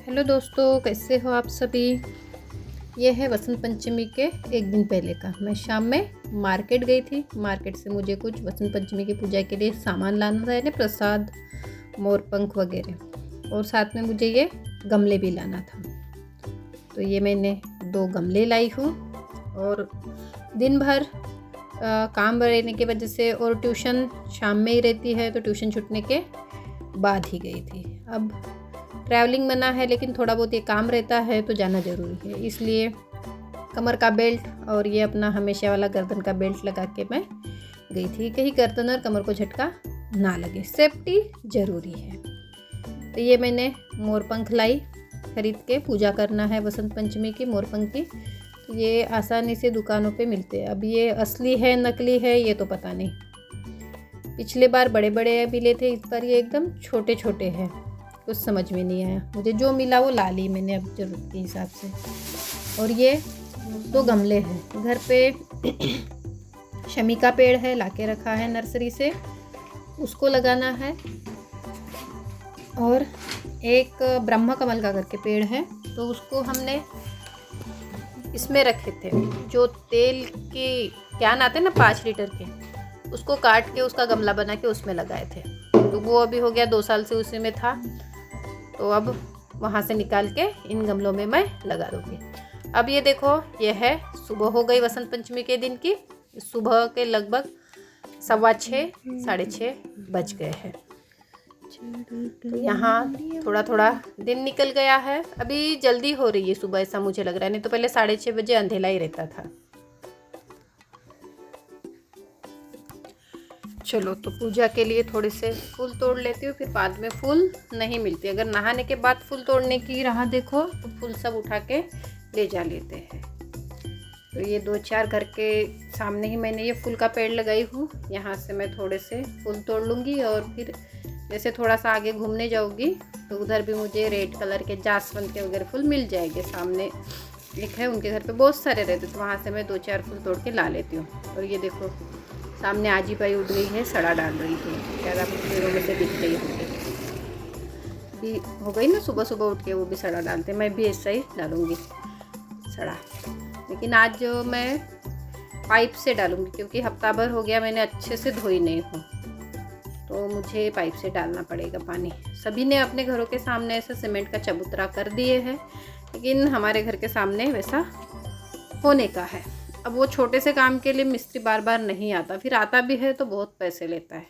Hello दोस्तों, कैसे हो आप सभी। ये है वसंत पंचमी के एक दिन पहले का। मैं शाम में मार्केट गई थी। मार्केट से मुझे कुछ वसंत पंचमी की पूजा के लिए सामान लाना था, यानी प्रसाद, मोरपंख वगैरह, और साथ में मुझे ये गमले भी लाना था। तो ये मैंने 2 गमले लाई हूँ। और दिन भर काम रहने की वजह से और ट्यूशन शाम में ही रहती है, तो ट्यूशन छूटने के बाद ही गई थी। अब ट्रैवलिंग मना है, लेकिन थोड़ा बहुत ये काम रहता है तो जाना ज़रूरी है, इसलिए कमर का बेल्ट और ये अपना हमेशा वाला गर्दन का बेल्ट लगा के मैं गई थी, कहीं गर्दन और कमर को झटका ना लगे, सेफ्टी ज़रूरी है। तो ये मैंने मोरपंख लाई खरीद के। पूजा करना है वसंत पंचमी की मोरपंख की। तो ये आसानी से दुकानों पे मिलते हैं। अब ये असली है नकली है ये तो पता नहीं। पिछले बार बड़े बड़े मिले थे, इस बार ये एकदम छोटे छोटे हैं। कुछ समझ में नहीं आया, मुझे जो मिला वो ला ली मैंने अब ज़रूरत के हिसाब से। और ये 2 गमले हैं घर पे। शमी का पेड़ है, लाके रखा है नर्सरी से, उसको लगाना है। और एक ब्रह्म कमल का करके पेड़ है, तो उसको हमने इसमें रखे थे। जो तेल की कैन आते हैं ना 5 लीटर के, उसको काट के उसका गमला बना के उसमें लगाए थे। तो वो अभी हो गया 2 साल से उसी में था। तो अब वहाँ से निकाल के इन गमलों में मैं लगा दूँगी। अब ये देखो, ये है सुबह हो गई वसंत पंचमी के दिन की। सुबह के लगभग 6:15 साढ़े 6 बज गए हैं। तो यहाँ थोड़ा थोड़ा दिन निकल गया है। अभी जल्दी हो रही है सुबह, ऐसा मुझे लग रहा है, नहीं तो पहले 6:30 बजे अंधेला ही रहता था। चलो, तो पूजा के लिए थोड़े से फूल तोड़ लेती हूँ, फिर बाद में फूल नहीं मिलती। अगर नहाने के बाद फूल तोड़ने की राह देखो तो फूल सब उठा के ले जा लेते हैं। तो ये 2-4 घर के सामने ही मैंने ये फूल का पेड़ लगाई हूँ। यहाँ से मैं थोड़े से फूल तोड़ लूँगी और फिर जैसे थोड़ा सा आगे घूमने जाऊँगी तो उधर भी मुझे रेड कलर के जासवंत के वगैरह फूल मिल जाएंगे। सामने एक है, उनके घर पे बहुत सारे रहते, तो वहाँ से मैं 2-4 फूल तोड़ के ला लेती हूँ। और ये देखो, सामने आजी पाई उठ गई है, सड़ा डाल रही थी, शायद आपको पेड़ों में से दिख रही होगी। भी हो गई ना, सुबह सुबह उठ के वो भी सड़ा डालते, मैं भी ऐसा ही डालूँगी सड़ा। लेकिन आज जो मैं पाइप से डालूँगी, क्योंकि हफ्ता भर हो गया मैंने अच्छे से धोई नहीं हूँ, तो मुझे पाइप से डालना पड़ेगा पानी। सभी ने अपने घरों के सामने ऐसे सीमेंट का चबूतरा कर दिए हैं, लेकिन हमारे घर के सामने वैसा होने का है। अब वो छोटे से काम के लिए मिस्त्री बार बार नहीं आता, फिर आता भी है तो बहुत पैसे लेता है,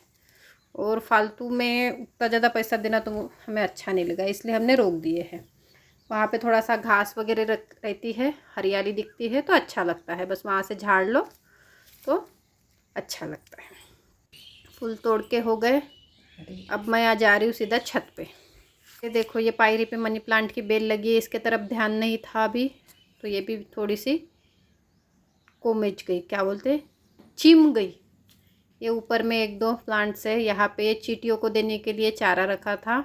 और फालतू में उतना ज़्यादा पैसा देना तो हमें अच्छा नहीं लगा, इसलिए हमने रोक दिए हैं। वहाँ पे थोड़ा सा घास वगैरह रहती है, हरियाली दिखती है तो अच्छा लगता है, बस वहाँ से झाड़ लो तो अच्छा लगता है। फूल तोड़ के हो गए। अब मैं आ जा रही हूँ सीधा छत पे। ये देखो, ये पायरी पे मनी प्लांट की बेल लगी है, इसके तरफ ध्यान नहीं था अभी, तो ये भी थोड़ी सी कोमेज गई, क्या बोलते, चिम गई। ये ऊपर में 1-2 प्लांट्स है। यहाँ पे चींटियों को देने के लिए चारा रखा था,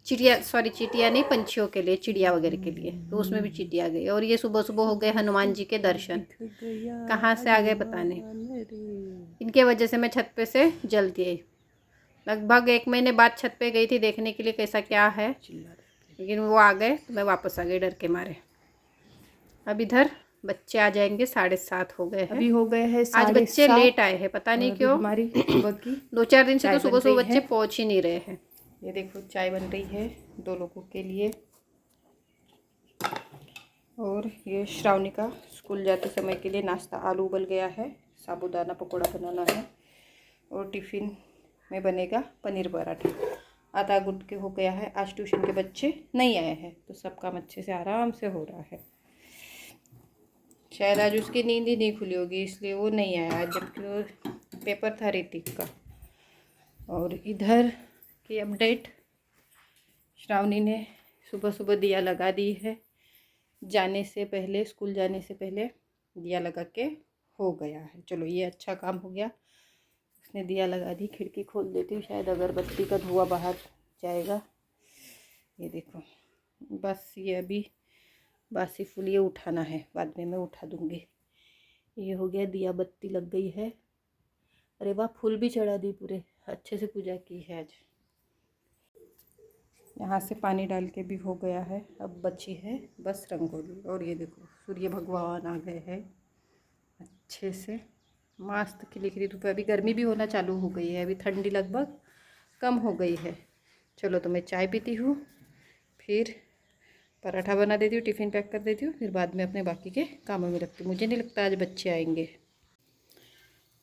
चींटियाँ नहीं, पंछियों के लिए, चिड़िया वगैरह के लिए, तो उसमें भी चींटी आ गई। और ये सुबह सुबह हो गए हनुमान जी के दर्शन, कहाँ से आ गए पता नहीं। इनके वजह से मैं छत पे से जल्दी आई। लगभग 1 महीने बाद छत पे गई थी देखने के लिए कैसा क्या है, लेकिन वो आ गए तो मैं वापस आ गई डर के मारे। अब इधर बच्चे आ जाएंगे, 7:30 हो गए हैं। अभी हो गए हैं आज बच्चे 7:30। लेट आए हैं, पता नहीं क्यों। हमारी सुबह की 2-4 दिन से तो चाय सुबह बन सुबह रही बच्चे है। पहुंच ही नहीं रहे हैं। ये देखो, चाय बन रही है 2 लोगों के लिए। और ये श्रावणी का स्कूल जाते समय के लिए नाश्ता आलू उबल गया है, साबूदाना पकौड़ा बनाना है, और टिफ़िन में बनेगा पनीर पराठा। आधा गुट के हो गया है। आज ट्यूशन के बच्चे नहीं आए हैं तो सब काम अच्छे से आराम से हो रहा है। शायद आज उसकी नींद ही नहीं खुली होगी, इसलिए वो नहीं आया आज, जबकि वो पेपर था ऋतिक का। और इधर की अपडेट, श्रावणी ने सुबह सुबह दिया लगा दी है, जाने से पहले, स्कूल जाने से पहले दिया लगा के हो गया है। चलो, ये अच्छा काम हो गया, उसने दिया लगा दी। खिड़की खोल देती हूँ, शायद अगरबत्ती का धुआं बाहर जाएगा। ये देखो, बस ये अभी बासी फूल ये उठाना है, बाद में मैं उठा दूँगी। ये हो गया, दिया बत्ती लग गई है। अरे वाह, फूल भी चढ़ा दी, पूरे अच्छे से पूजा की है आज। यहाँ से पानी डाल के भी हो गया है। अब बची है बस रंगोली। और ये देखो सूर्य भगवान आ गए हैं अच्छे से, मस्त खिली खिली धूप। अभी गर्मी भी होना चालू हो गई है, अभी ठंडी लगभग कम हो गई है। चलो तो मैं चाय पीती हूँ, फिर पराठा बना देती हूँ, टिफ़िन पैक कर देती हूँ, फिर बाद में अपने बाकी के कामों में लगती हूँ। मुझे नहीं लगता आज बच्चे आएंगे।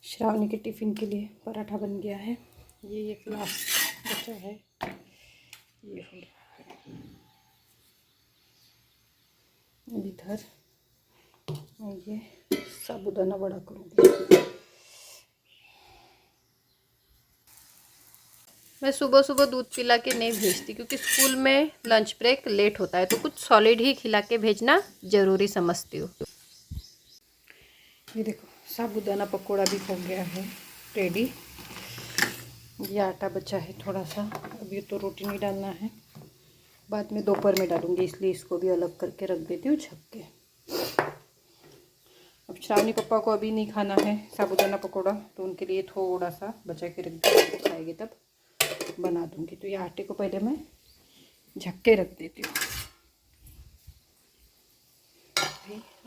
श्रावणी के टिफ़िन के लिए पराठा बन गया है। ये एक लास्ट बचा है, ये हो गया है। इधर मैं ये साबुदाना बड़ा करूँगी। मैं सुबह सुबह दूध पिला के नहीं भेजती, क्योंकि स्कूल में लंच ब्रेक लेट होता है, तो कुछ सॉलिड ही खिला के भेजना ज़रूरी समझती हूँ। ये देखो साबुदाना पकोड़ा भी हो गया है रेडी। ये आटा बचा है थोड़ा सा, अभी तो रोटी नहीं डालना है, बाद में दोपहर में डालूंगी, इसलिए इसको भी अलग करके रख देती हूँ छक के। अब श्रावणी पप्पा को अभी नहीं खाना है साबुदाना पकोड़ा, तो उनके लिए थोड़ा सा बचा के रख दूँगी, खाएंगे तब बना दूँगी। तो ये आटे को पहले मैं झक के रख देती हूँ।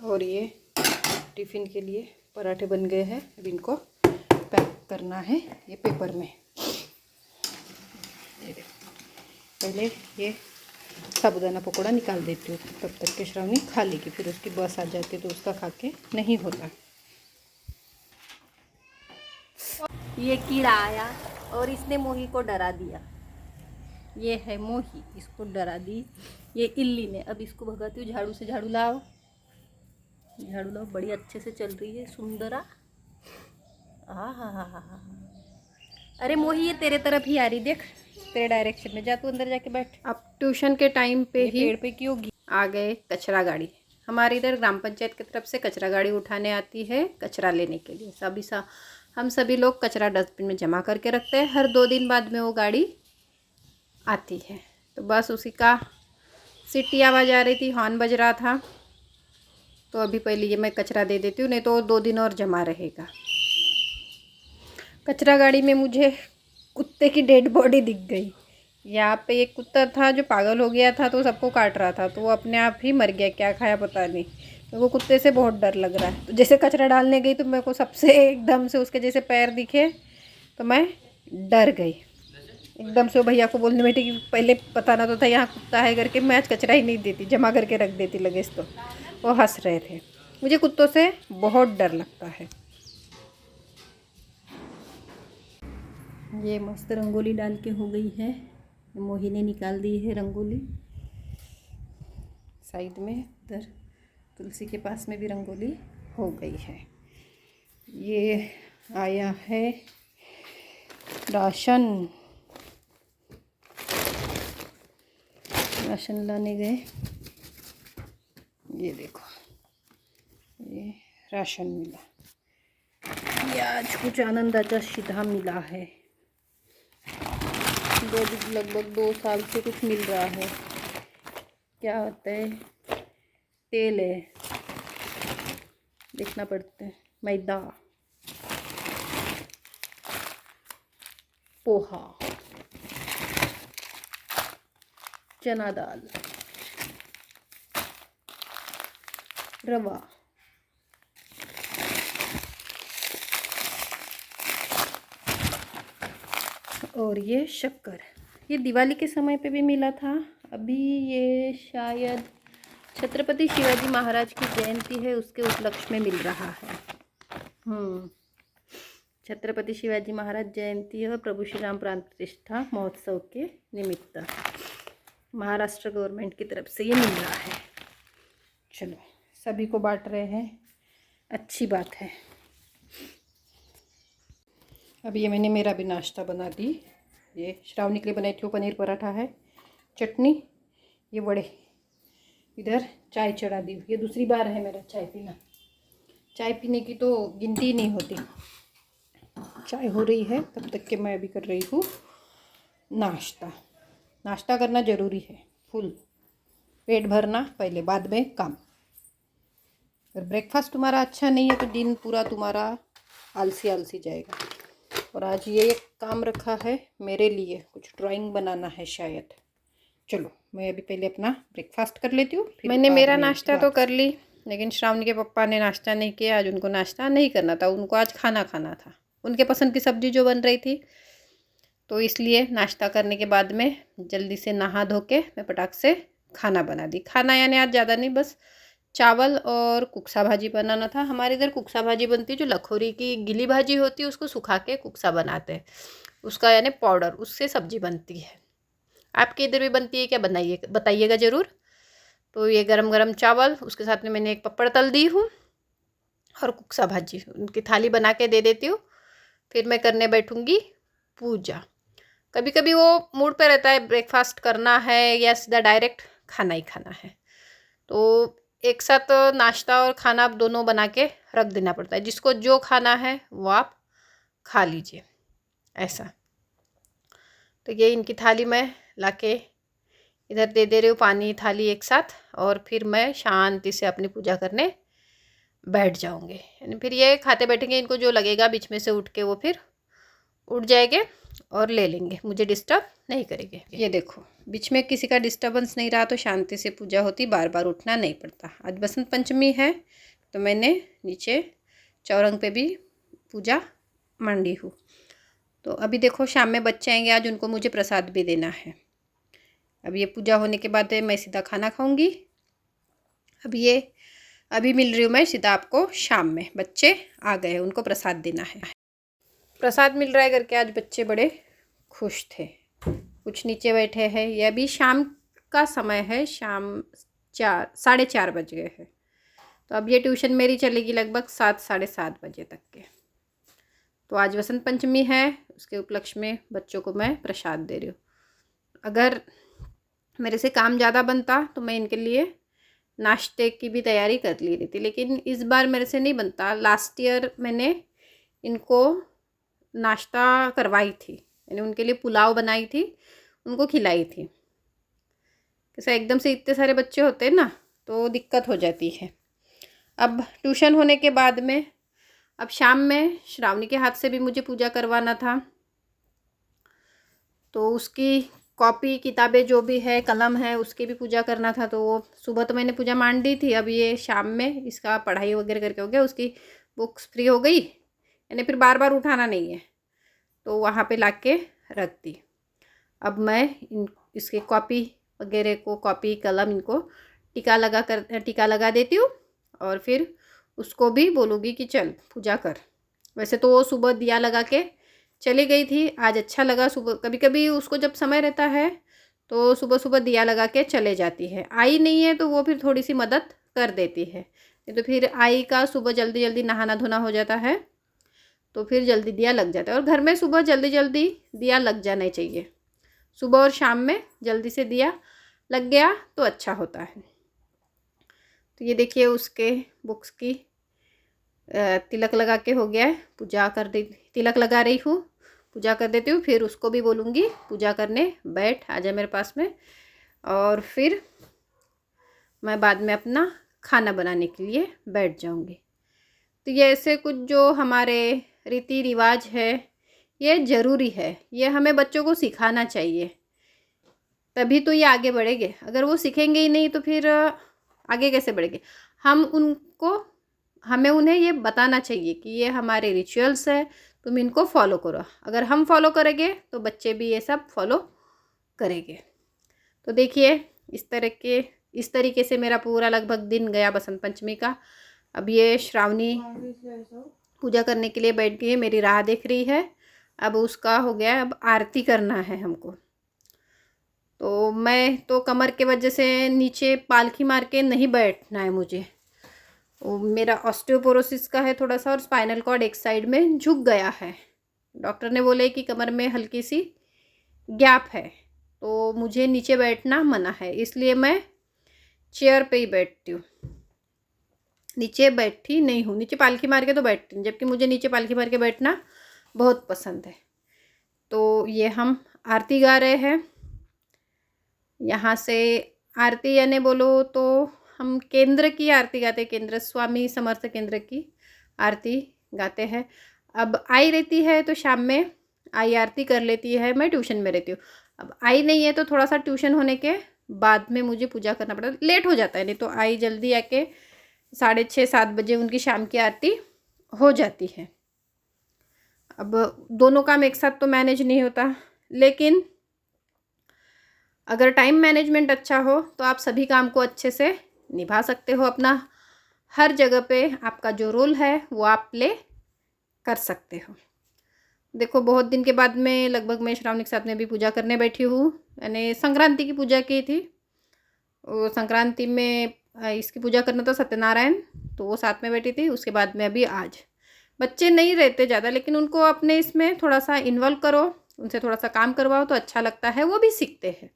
और ये टिफ़िन के लिए पराठे बन गए हैं, अब इनको पैक करना है ये पेपर में। ये देखो पहले ये साबुदाना पकोड़ा निकाल देती हूँ, तब तक के श्रावणी खा लेगी, फिर उसकी बस आ जाती है तो उसका खा के नहीं होता। ये कीड़ा आया और इसने मोही को डरा दिया। ये है मोही, इसको डरा दी ये इल्ली ने। अब इसको भगाती हूँ, झाड़ू से झाड़ू लाओ, झाड़ू लाओ। बड़ी अच्छे से चल रही है सुंदरा। हा। अरे मोही ये तेरे तरफ ही आ रही, देख तेरे डायरेक्शन में, जा तू अंदर जाके बैठ। अब ट्यूशन के टाइम पे ही पेड़ पे क्यों आ गए कचरा गाड़ी। हमारे इधर ग्राम पंचायत की तरफ से कचरा गाड़ी उठाने आती है कचरा लेने के लिए। हम सभी लोग कचरा डस्टबिन में जमा करके रखते हैं। हर 2 दिन बाद में वो गाड़ी आती है, तो बस उसी का सीटी आवाज़ आ रही थी, हॉर्न बज रहा था, तो अभी पहले ये मैं कचरा दे देती हूँ, नहीं तो 2 दिन और जमा रहेगा। कचरा गाड़ी में मुझे कुत्ते की डेड बॉडी दिख गई। यहाँ पे एक कुत्ता था जो पागल हो गया था, तो सबको काट रहा था, तो वो अपने आप ही मर गया, क्या खाया पता नहीं। मेरे को कुत्ते से बहुत डर लग रहा है। तो जैसे कचरा डालने गई तो मेरे को सबसे एकदम से उसके जैसे पैर दिखे, तो मैं डर गई एकदम से। वो भैया को बोलने बैठी कि पहले पता ना तो था यहाँ कुत्ता है करके, मैं आज कचरा ही नहीं देती, जमा करके रख देती लगे तो। वो हंस रहे थे। मुझे कुत्तों से बहुत डर लगता है। ये मस्त रंगोली डाल के हो गई है, मोही ने निकाल दी है रंगोली। साइड में उधर तुलसी के पास में भी रंगोली हो गई है। ये आया है राशन लाने गए। ये देखो ये राशन मिला, ये आज कुछ आनंदाचा सीधा मिला है। लगभग 2 साल से कुछ मिल रहा है। क्या होता है, तेल है, देखना पड़ता है, मैदा, पोहा, चना दाल, रवा, और ये शक्कर। ये दिवाली के समय पे भी मिला था। अभी ये शायद छत्रपति शिवाजी महाराज की जयंती है, उसके उपलक्ष्य में मिल रहा है। छत्रपति शिवाजी महाराज जयंती और प्रभु श्री राम प्राण प्रतिष्ठा महोत्सव के निमित्त महाराष्ट्र गवर्नमेंट की तरफ से ये मिल रहा है। चलो सभी को बांट रहे हैं, अच्छी बात है। अब ये मैंने मेरा भी नाश्ता बना दी। ये श्रावणी के लिए बनाई थी, वो पनीर पराठा है, चटनी, ये वड़े। इधर चाय चढ़ा दी। ये दूसरी बार है मेरा चाय पीना। चाय पीने की तो गिनती नहीं होती। चाय हो रही है तब तक के मैं अभी कर रही हूँ नाश्ता। नाश्ता करना ज़रूरी है, फुल पेट भरना पहले, बाद में काम। अगर ब्रेकफास्ट तुम्हारा अच्छा नहीं है तो दिन पूरा तुम्हारा आलसी आलसी जाएगा। और आज ये एक काम रखा है मेरे लिए, कुछ ड्राइंग बनाना है शायद। चलो मैं अभी पहले अपना ब्रेकफास्ट कर लेती हूँ। मैंने मेरा नाश्ता तो कर ली, लेकिन श्रावणी के पापा ने नाश्ता नहीं किया। आज उनको नाश्ता नहीं करना था, उनको आज खाना खाना था। उनके पसंद की सब्ज़ी जो बन रही थी, तो इसलिए नाश्ता करने के बाद में जल्दी से नहा धो के मैं पटाख से खाना बना दी। खाना यानी आज ज़्यादा नहीं, बस चावल और कुक्सा भाजी बनाना था। हमारे इधर कुक्सा भाजी बनती है, जो लखोरी की गिली भाजी होती है उसको सुखा के कुक्सा बनाते हैं, उसका यानी पाउडर, उससे सब्जी बनती है। आपके इधर भी बनती है क्या? बनाइए, बताइएगा ज़रूर। तो ये गरम गरम चावल, उसके साथ में मैंने एक पपड़ तल दी हूँ और कुक्सा भाजी, उनकी थाली बना के दे देती हूँ। फिर मैं करने बैठूँगी पूजा। कभी कभी वो मूड पे रहता है ब्रेकफास्ट करना है या सीधा डायरेक्ट खाना ही खाना है, तो एक साथ नाश्ता और खाना आप दोनों बना के रख देना पड़ता है। जिसको जो खाना है वो आप खा लीजिए, ऐसा। तो ये इनकी थाली मैं लाके इधर दे दे रही हूँ, पानी थाली एक साथ, और फिर मैं शांति से अपनी पूजा करने बैठ जाऊँगी। यानी फिर ये खाते बैठेंगे, इनको जो लगेगा बीच में से उठ के वो फिर उठ जाएंगे और ले लेंगे, मुझे डिस्टर्ब नहीं करेंगे। ये देखो, बीच में किसी का डिस्टर्बेंस नहीं रहा तो शांति से पूजा होती, बार बार उठना नहीं पड़ता। आज बसंत पंचमी है तो मैंने नीचे चौरंग पे भी पूजा मांडी हूँ। तो अभी देखो शाम में बच्चे आएंगे, आज उनको मुझे प्रसाद भी देना है। अब ये पूजा होने के बाद मैं सीधा खाना खाऊंगी। अभी मिल रही हूँ मैं सीधा आपको शाम में, बच्चे आ गए, उनको प्रसाद देना है। प्रसाद मिल रहा है करके आज बच्चे बड़े खुश थे। कुछ नीचे बैठे हैं। ये अभी शाम का समय है, शाम 4:30 बज गए हैं। तो अब ये ट्यूशन मेरी चलेगी लगभग 7 साढ़े 7 बजे तक के। तो आज वसंत पंचमी है, उसके उपलक्ष्य में बच्चों को मैं प्रसाद दे रही हूँ। अगर मेरे से काम ज़्यादा बनता तो मैं इनके लिए नाश्ते की भी तैयारी कर ली रही थी, लेकिन इस बार मेरे से नहीं बनता। लास्ट ईयर मैंने इनको नाश्ता करवाई थी, यानी उनके लिए पुलाव बनाई थी, उनको खिलाई थी। कैसे एकदम से इतने सारे बच्चे होते हैं ना, तो दिक्कत हो जाती है। अब ट्यूशन होने के बाद में अब शाम में श्रावणी के हाथ से भी मुझे पूजा करवाना था, तो उसकी कॉपी किताबें जो भी है, कलम है, उसकी भी पूजा करना था। तो वो सुबह तो मैंने पूजा मान दी थी, अब ये शाम में इसका पढ़ाई वगैरह करके हो गया, उसकी बुक्स फ्री हो गई, यानी फिर बार बार उठाना नहीं है, तो वहाँ पे ला के रख दी। अब मैं इसके कॉपी वगैरह को, कॉपी कलम, इनको टीका लगा देती हूँ, और फिर उसको भी बोलूँगी कि चल पूजा कर। वैसे तो वो सुबह दिया लगा के चली गई थी, आज अच्छा लगा। सुबह कभी कभी उसको जब समय रहता है तो सुबह सुबह दिया लगा के चले जाती है। आई नहीं है तो वो फिर थोड़ी सी मदद कर देती है, नहीं तो फिर आई का सुबह जल्दी जल्दी नहाना धोना हो जाता है, तो फिर जल्दी दिया लग जाता है। और घर में सुबह जल्दी जल्दी दिया लग जाना चाहिए, सुबह और शाम में जल्दी से दिया लग गया तो अच्छा होता है। तो ये देखिए उसके बुक्स की तिलक लगा के हो गया है, पूजा कर दे, तिलक लगा रही हूँ, पूजा कर देती हूँ। फिर उसको भी बोलूँगी पूजा करने बैठ, आजा मेरे पास में, और फिर मैं बाद में अपना खाना बनाने के लिए बैठ जाऊँगी। तो ये ऐसे कुछ जो हमारे रीति रिवाज है, ये ज़रूरी है, ये हमें बच्चों को सिखाना चाहिए, तभी तो ये आगे बढ़ेंगे। अगर वो सीखेंगे ही नहीं तो फिर आगे कैसे बढ़ेंगे? हमें उन्हें ये बताना चाहिए कि ये हमारे रिचुअल्स है, तुम इनको फॉलो करो। अगर हम फॉलो करेंगे तो बच्चे भी ये सब फॉलो करेंगे। तो देखिए इस तरीके से मेरा पूरा लगभग दिन गया बसंत पंचमी का। अब ये श्रावणी पूजा करने के लिए बैठ गई है, मेरी राह देख रही है। अब उसका हो गया, अब आरती करना है हमको। तो मैं तो कमर के वजह से नीचे पालखी मार के नहीं बैठना है मुझे, मेरा ऑस्टियोपोरोसिस का है थोड़ा सा, और स्पाइनल कॉर्ड एक साइड में झुक गया है। डॉक्टर ने बोले कि कमर में हल्की सी गैप है, तो मुझे नीचे बैठना मना है, इसलिए मैं चेयर पे ही बैठती हूँ, नीचे बैठी नहीं हूँ। नीचे पालखी मार के तो बैठती हूँ, जबकि मुझे नीचे पालखी मार के बैठना बहुत पसंद है। तो ये हम आरती गा रहे हैं, यहाँ से आरती यानी बोलो तो हम केंद्र की आरती गाते हैं, केंद्र स्वामी समर्थ केंद्र की आरती गाते हैं। अब आई रहती है तो शाम में आई आरती कर लेती है, मैं ट्यूशन में रहती हूँ। अब आई नहीं है तो थोड़ा सा ट्यूशन होने के बाद में मुझे पूजा करना पड़ता है, लेट हो जाता है, नहीं तो आई जल्दी आके 6:30-7 बजे उनकी शाम की आरती हो जाती है। अब दोनों काम एक साथ तो मैनेज नहीं होता, लेकिन अगर टाइम मैनेजमेंट अच्छा हो तो आप सभी काम को अच्छे से निभा सकते हो। अपना हर जगह पे आपका जो रोल है वो आप प्ले कर सकते हो। देखो बहुत दिन के बाद में लगभग मैं श्रावणी के साथ में भी पूजा करने बैठी हूँ। मैंने संक्रांति की पूजा की थी, वो संक्रांति में इसकी पूजा करना था सत्यनारायण, तो वो साथ में बैठी थी। उसके बाद में अभी आज बच्चे नहीं रहते ज़्यादा, लेकिन उनको अपने इसमें थोड़ा सा इन्वॉल्व करो, उनसे थोड़ा सा काम करवाओ तो अच्छा लगता है, वो भी सीखते हैं।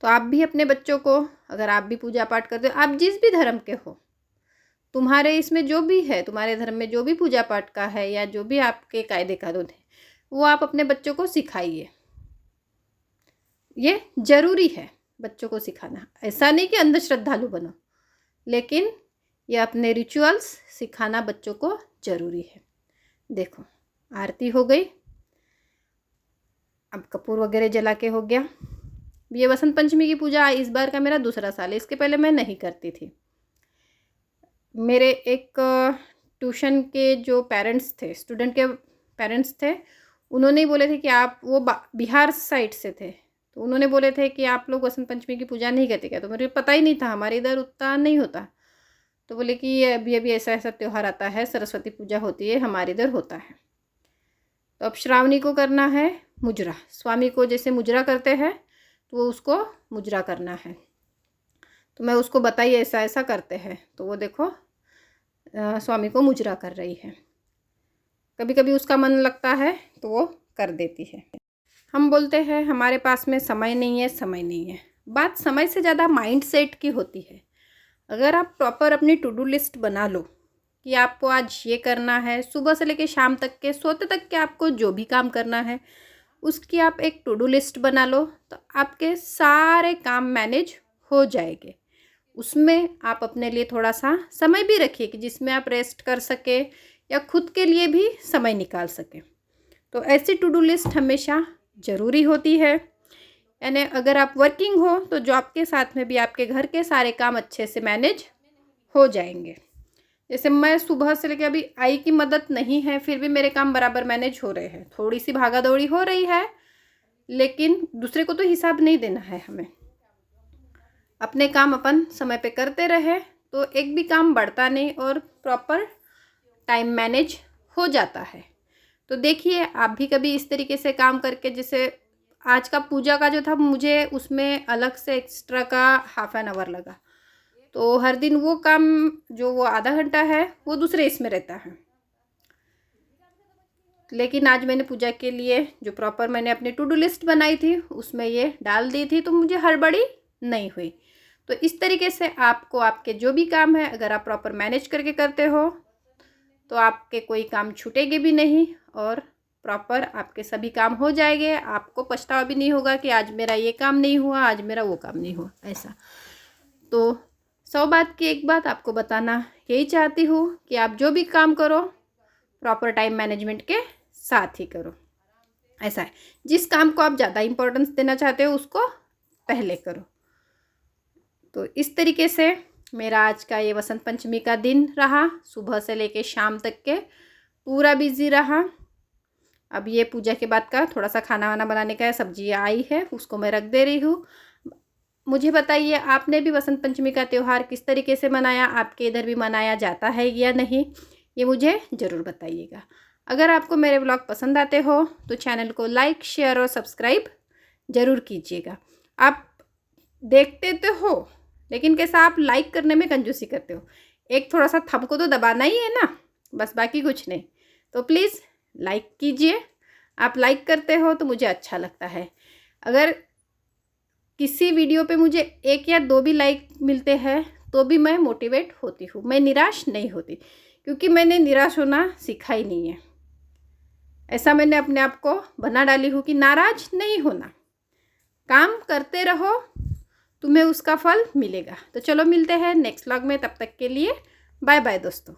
तो आप भी अपने बच्चों को, अगर आप भी पूजा पाठ करते हो, आप जिस भी धर्म के हो, तुम्हारे इसमें जो भी है, तुम्हारे धर्म में जो भी पूजा पाठ का है या जो भी आपके कायदे कानून है, वो आप अपने बच्चों को सिखाइए। ये ज़रूरी है बच्चों को सिखाना। ऐसा नहीं कि अंधश्रद्धालु बनो, लेकिन ये अपने रिचुअल्स सिखाना बच्चों को ज़रूरी है। देखो आरती हो गई, अब कपूर वगैरह जला के हो गया। ये वसंत पंचमी की पूजा इस बार का मेरा दूसरा साल है, इसके पहले मैं नहीं करती थी। मेरे एक ट्यूशन के जो पेरेंट्स थे, स्टूडेंट के पेरेंट्स थे, उन्होंने ही बोले थे कि आप, वो बिहार साइड से थे, तो उन्होंने बोले थे कि आप लोग वसंत पंचमी की पूजा नहीं करते क्या? तो मुझे पता ही नहीं था, हमारे इधर उतना नहीं होता। तो बोले कि अभी अभी ऐसा ऐसा त्यौहार आता है, सरस्वती पूजा होती है, हमारे इधर होता है। तो अब श्रावणी को करना है मुजरा, स्वामी को जैसे मुजरा करते हैं तो उसको मुजरा करना है। तो मैं उसको बताई ऐसा ऐसा करते हैं, तो वो देखो स्वामी को मुजरा कर रही है। कभी कभी उसका मन लगता है तो वो कर देती है। हम बोलते हैं हमारे पास में समय नहीं है, समय नहीं है। बात समय से ज़्यादा माइंड सेट की होती है। अगर आप प्रॉपर अपनी टू डू लिस्ट बना लो कि आपको आज ये करना है, सुबह से लेकर शाम तक के सोते तक के आपको जो भी काम करना है उसकी आप एक टू डू लिस्ट बना लो, तो आपके सारे काम मैनेज हो जाएंगे। उसमें आप अपने लिए थोड़ा सा समय भी रखिए कि जिसमें आप रेस्ट कर सके या खुद के लिए भी समय निकाल सके। तो ऐसी टू डू लिस्ट हमेशा ज़रूरी होती है। यानी अगर आप वर्किंग हो तो जॉब के साथ में भी आपके घर के सारे काम अच्छे से मैनेज हो जाएंगे। जैसे मैं सुबह से लेकर अभी आई की मदद नहीं है, फिर भी मेरे काम बराबर मैनेज हो रहे हैं। थोड़ी सी भागा दौड़ी हो रही है, लेकिन दूसरे को तो हिसाब नहीं देना है हमें। अपने काम अपन समय पे करते रहे तो एक भी काम बढ़ता नहीं और प्रॉपर टाइम मैनेज हो जाता है। तो देखिए आप भी कभी इस तरीके से काम करके, जैसे आज का पूजा का जो था, मुझे उसमें अलग से एक्स्ट्रा का हाफ एन आवर लगा, तो हर दिन वो काम जो वो आधा घंटा है वो दूसरे इसमें रहता है। लेकिन आज मैंने पूजा के लिए जो प्रॉपर मैंने अपनी टू डू लिस्ट बनाई थी उसमें ये डाल दी थी, तो मुझे हड़बड़ी नहीं हुई। तो इस तरीके से आपको आपके जो भी काम है, अगर आप प्रॉपर मैनेज करके करते हो तो आपके कोई काम छूटेंगे भी नहीं और प्रॉपर आपके सभी काम हो जाएंगे। आपको पछतावा भी नहीं होगा कि आज मेरा ये काम नहीं हुआ, आज मेरा वो काम नहीं हुआ, ऐसा। तो 100 बात की एक बात आपको बताना यही चाहती हूँ कि आप जो भी काम करो प्रॉपर टाइम मैनेजमेंट के साथ ही करो। ऐसा है, जिस काम को आप ज़्यादा इम्पोर्टेंस देना चाहते हो उसको पहले करो। तो इस तरीके से मेरा आज का ये वसंत पंचमी का दिन रहा, सुबह से लेके शाम तक के पूरा बिजी रहा। अब ये पूजा के बाद का थोड़ा सा खाना वाना बनाने का है, सब्जी आई है उसको मैं रख दे रही हूँ। मुझे बताइए आपने भी वसंत पंचमी का त्यौहार किस तरीके से मनाया, आपके इधर भी मनाया जाता है या नहीं, ये मुझे ज़रूर बताइएगा। अगर आपको मेरे ब्लॉग पसंद आते हो तो चैनल को लाइक, शेयर और सब्सक्राइब ज़रूर कीजिएगा। आप देखते तो हो, लेकिन कैसा आप लाइक करने में कंजूसी करते हो। एक थोड़ा सा थंब को तो दबाना ही है ना, बस, बाकी कुछ नहीं। तो प्लीज़ लाइक कीजिए। आप लाइक करते हो तो मुझे अच्छा लगता है। अगर किसी वीडियो पे मुझे 1 या 2 भी लाइक मिलते हैं तो भी मैं मोटिवेट होती हूँ, मैं निराश नहीं होती, क्योंकि मैंने निराश होना सीखा ही नहीं है। ऐसा मैंने अपने आप को बना डाली हूँ कि नाराज़ नहीं होना, काम करते रहो, तुम्हें उसका फल मिलेगा। तो चलो मिलते हैं नेक्स्ट व्लॉग में, तब तक के लिए बाय बाय दोस्तों।